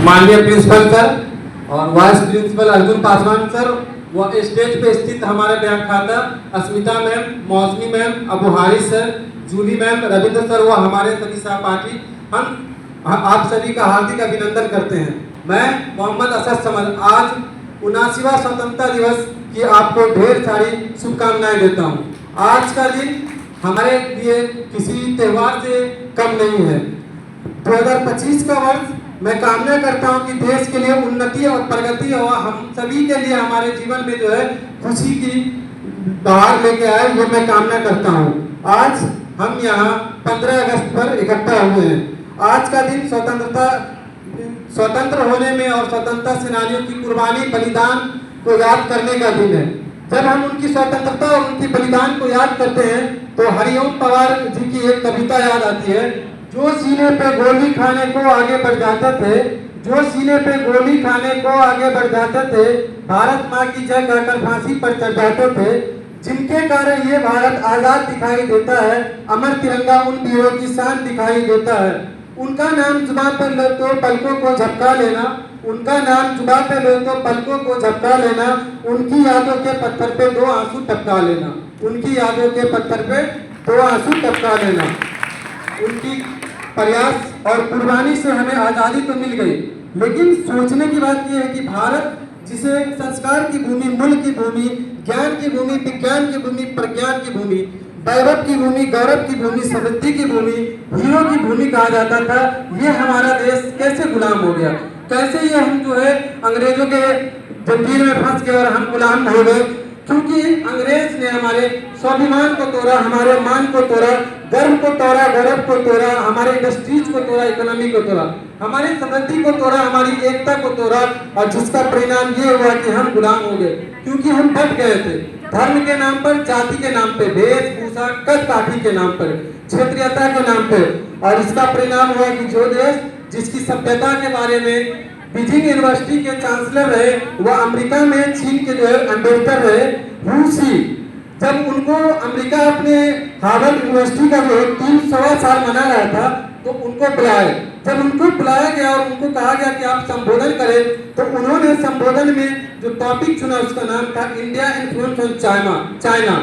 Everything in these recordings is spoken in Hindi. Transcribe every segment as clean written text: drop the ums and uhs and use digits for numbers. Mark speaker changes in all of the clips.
Speaker 1: माननीय प्रिंसिपल सर और vice principal Arjun Paswan sir, व स्टेज पे स्थित हमारे व्याख्याता Asmita ma'am, Mousami ma'am, Abu Haris sir, Julie ma'am, Ravindra sir व हमारे सभी सहपाठी, हम आप सभी का हार्दिक अभिनंदन करते हैं। मैं मोहम्मद असद समद आज 79वां स्वतंत्रता दिवस की आपको ढेर सारी शुभकामनाएं देता हूं। आज का दिन हमारे लिए किसी त्योहार से कम नहीं है। 2025 का वर्ष मैं कामना करता हूं कि देश के लिए उन्नति और प्रगति हो, हम सभी के लिए हमारे जीवन में जो है खुशी की बहार लेके आए, ये मैं कामना करता हूं। आज हम यहाँ 15 अगस्त पर इकट्ठा हुए हैं। आज का दिन स्वतंत्र होने में और स्वतंत्रता सेनानियों की कुर्बानी बलिदान को याद करने का दिन है। जब हम उनकी स्वतंत्रता और उनकी बलिदान को याद करते हैं तो हरिओम पवार जी की एक कविता याद आती है, जो सीने पे गोली खाने को आगे बढ़ जाते थे, जो सीने पे गोली खाने को आगे बढ़ जाते थे, भारत माँ की जय कहकर फांसी पर चढ़ जाते थे, जिनके कारण ये भारत आजाद दिखाई देता है, अमर तिरंगा उन वीरों की शान दिखाई देता है। उनका नाम जुबान पर लो तो पलकों को झपका लेना, उनका नाम जुबान पे लो तो पलकों को झपका लेना, उनकी यादों के पत्थर पे 2 आंसू टपका लेना, उनकी यादों के पत्थर पे 2 आंसू टपका लेना। उनकी प्रयास और कुर्बानी से हमें आज़ादी तो मिल गई, लेकिन सोचने की बात यह है कि भारत जिसे संस्कार की भूमि, मूल्य की भूमि, ज्ञान की भूमि, विज्ञान की भूमि, प्रज्ञान की भूमि, वैभव की भूमि, गौरव की भूमि, समृद्धि की भूमि, हीरो की भूमि कहा जाता था, ये हमारा देश कैसे गुलाम हो गया? कैसे ये हम जो है अंग्रेजों के जंजीर में फंस गए और हम गुलाम हो गए? क्योंकि अंग्रेज ने हमारे स्वाभिमान को तोड़ा, हमारे मान को तोड़ा, गर्व को तोड़ा, गौरव को तोड़ा, हमारे इंडस्ट्रीज को तोड़ा, इकोनॉमी को तोड़ा, हमारी समृद्धि को तोड़ा, हमारी एकता को तोड़ा, और जिसका परिणाम ये हुआ कि हम गुलाम हो गए। क्योंकि हम बट गए थे धर्म के नाम पर, जाति के नाम पे, वेशभूषा, कद काठी के नाम पर, क्षेत्रीयता के नाम पे, और इसका परिणाम हुआ कि जो देश जिसकी सभ्यता के बारे में बीजिंग यूनिवर्सिटी के चांसलर रहे, वह अमेरिका में चीन के जो है एम्बेसडर रहे, रूसी, जब उनको अमेरिका अपने हार्वर्ड यूनिवर्सिटी का जो 300वां साल मना रहा था तो उनको बुलाए। जब उनको बुलाया गया और उनको कहा गया कि आप संबोधन करें, तो उन्होंने संबोधन में जो टॉपिक चुना उसका नाम था इंडिया इन्फ्लुएंस ऑन चाइना,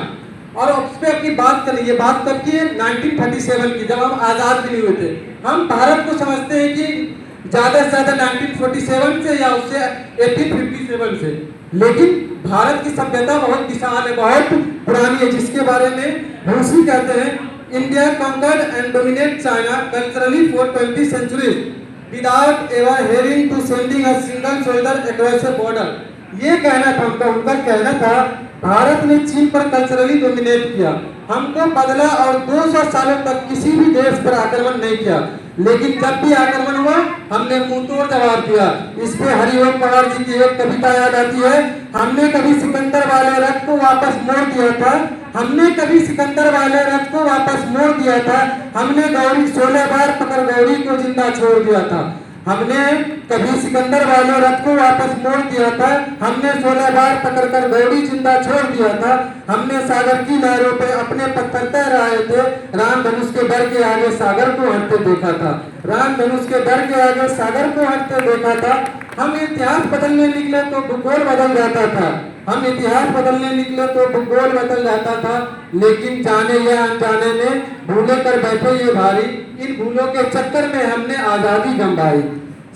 Speaker 1: और उस पर अपनी बात करी। ये बात कब की है? 1937 की, जब हम आज़ाद भी नहीं हुए थे। हम भारत को समझते हैं कि ज़्यादा से ज़्यादा 1947 से या उससे 1857 से, लेकिन भारत की सभ्यता बहुत विशाल है, बहुत पुरानी है, जिसके बारे में रूसी कहते हैं India conquered and dominate China culturally for 20 centuries without ever hearing to sending a single soldier across a border। ये कहना था उनका कहना था भारत ने चीन पर कल्चरली डोमिनेट किया, हमको बदला और 200 सालों तक किसी भी देश पर आक्रमण नहीं किया, लेकिन जब भी आक्रमण हुआ हमने मुंहतोड़ जवाब दिया। इस पे हरिओम पवार जी की एक कविता याद आती है, हमने कभी सिकंदर वाले रथ को वापस मोड़ दिया था, हमने कभी सिकंदर वाले रथ को वापस मोड़ दिया था, हमने गौरी 16 बार पकड़ गौरी को जिंदा छोड़ दिया था, हमने कभी सिकंदर वाले रथ को वापस मोड़ दिया था, हमने 16 बार पकड़कर गौरी जिंदा छोड़ दिया था, हमने सागर की लहरों पे अपने पत्थर तैर आए थे, राम धनुष के डर के आगे सागर को हटते देखा था, राम धनुष के डर के आगे सागर को हटते देखा था। हम इतिहास बदलने निकले तो भूगोल बदल जाता था, हम इतिहास बदलने निकले तो भूगोल बदल जाता था, लेकिन जाने या अनजाने में भूले कर बैठे ये भारी, इन भूलों के चक्कर में हमने आजादी गंवाई।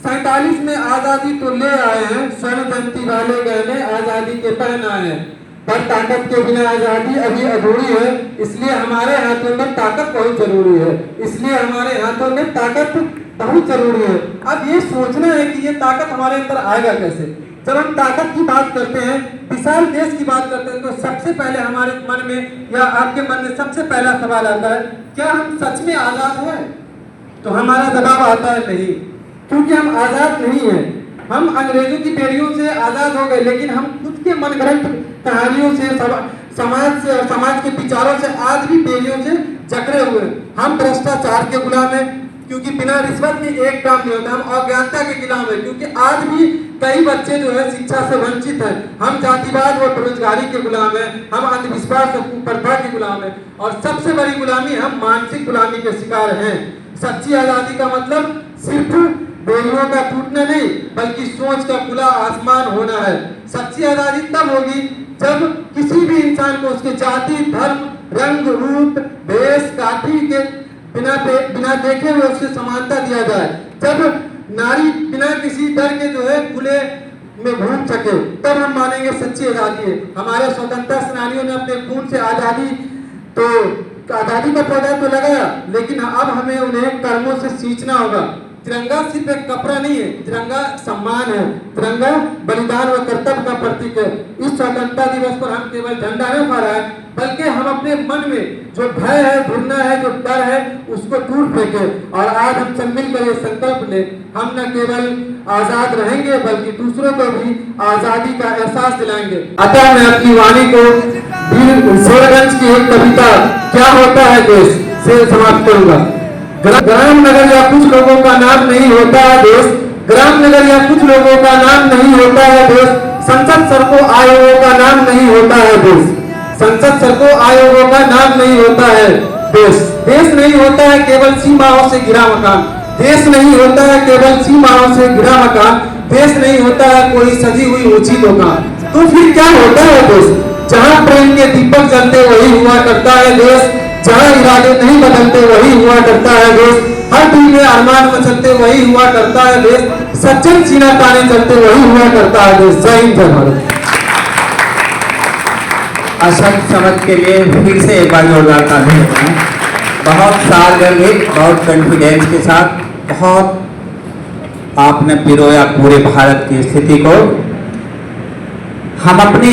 Speaker 1: 47 में आजादी तो ले आए हैं, स्वर्ण जयंती वाले गहने आजादी के पहन आए हैं, पर ताकत के बिना आजादी अभी अधूरी है, इसलिए हमारे हाथों में ताकत बहुत जरूरी है, इसलिए हमारे हाथों में ताकत बहुत जरूरी है। अब ये सोचना है कि ये ताकत हमारे अंदर आएगा कैसे? जब हम ताकत की बात करते हैं, विशाल देश की बात करते हैं, तो सबसे पहले हमारे मन में या आपके मन में सबसे पहला सवाल आता है, क्या हम सच में आजाद हैं? तो हमारा जवाब आता है नहीं, क्योंकि हम आजाद नहीं हैं। हम अंग्रेजों की बेड़ियों से आजाद हो गए, लेकिन हम खुद के मनगढ़ंत कहानियों से, समाज से और समाज के विचारों से आज भी बेड़ियों से जकड़े हुए। हम भ्रष्टाचार के गुलाम हैं, क्योंकि बिना रिश्वत के एक काम नहीं होता। हम अज्ञानता के गुलाम है, क्योंकि आज भी कई बच्चे जो है शिक्षा से वंचित हैं। हम जातिवाद और बेरोजगारी के गुलाम हैं, हम अंधविश्वास और कुप्रथा के गुलाम हैं, और सबसे बड़ी गुलामी हम मानसिक गुलामी के शिकार हैं। सच्ची आजादी का मतलब सिर्फ बेड़ियों का टूटना नहीं, बल्कि सोच का खुला आसमान होना है। सच्ची आजादी तब होगी जब किसी भी इंसान को उसके जाति, धर्म, रंग, रूप, भेष, काठी के बिना देखे हुए उससे समानता दिया जाए। जब नारी बिना किसी डर के जो है खुले में घूम सके, तब हम मानेंगे सच्ची आजादी है। हमारे स्वतंत्रता सेनानियों ने अपने खून से आजादी का पौधा तो लगाया, लेकिन अब हमें उन्हें कर्मों से सींचना होगा। तिरंगा सिर्फ एक कपड़ा नहीं है, तिरंगा सम्मान है, तिरंगा बलिदान व कर्तव्य का प्रतीक है। इस स्वतंत्रता दिवस पर हम केवल झंडा नहीं फहरा है, बल्कि हम अपने मन में जो भय है, घृणा है, जो डर है, उसको दूर फेंके। और आज हम सब मिलकर ये संकल्प ले, हम न केवल आजाद रहेंगे बल्कि दूसरों को भी आजादी का एहसास दिलाएंगे। अतः मैं अपनी वाणी को वीर शेरगंज की एक कविता क्या होता है देश से समाप्त करूंगा। ग्राम नगर या कुछ लोगों का नाम नहीं होता है देश, ग्राम नगर या कुछ लोगों का नाम नहीं होता है देश, संसद सड़कों आयोगों का नाम नहीं होता है देश, संसद सड़कों आयोगों का नाम नहीं होता है देश। देश नहीं होता है केवल सीमाओं से घिरा मकान, देश नहीं होता है केवल सीमाओं से घिरा मकान, देश नहीं होता है कोई सजी हुई ऊंची दुकान। तो फिर क्या होता है देश? जहाँ प्रेम के दीपक जलते वही हुआ करता है देश, जहाँ इरादे नहीं बदलते वही हुआ करता है देश, हर दिल में अरमान मचलते वही हुआ करता है देश, सज्जन सीना ताने चलते वही हुआ करता है देश। जय हिंद, जय भारत।
Speaker 2: असंख्य समझ के लिए फिर से एक बार जोरदार ताली बजाएं। बहुत सार्वजनिक, बहुत कॉन्फिडेंस के साथ, बहुत आपने पिरोया पूरे भारत की स्थिति को। हम अपनी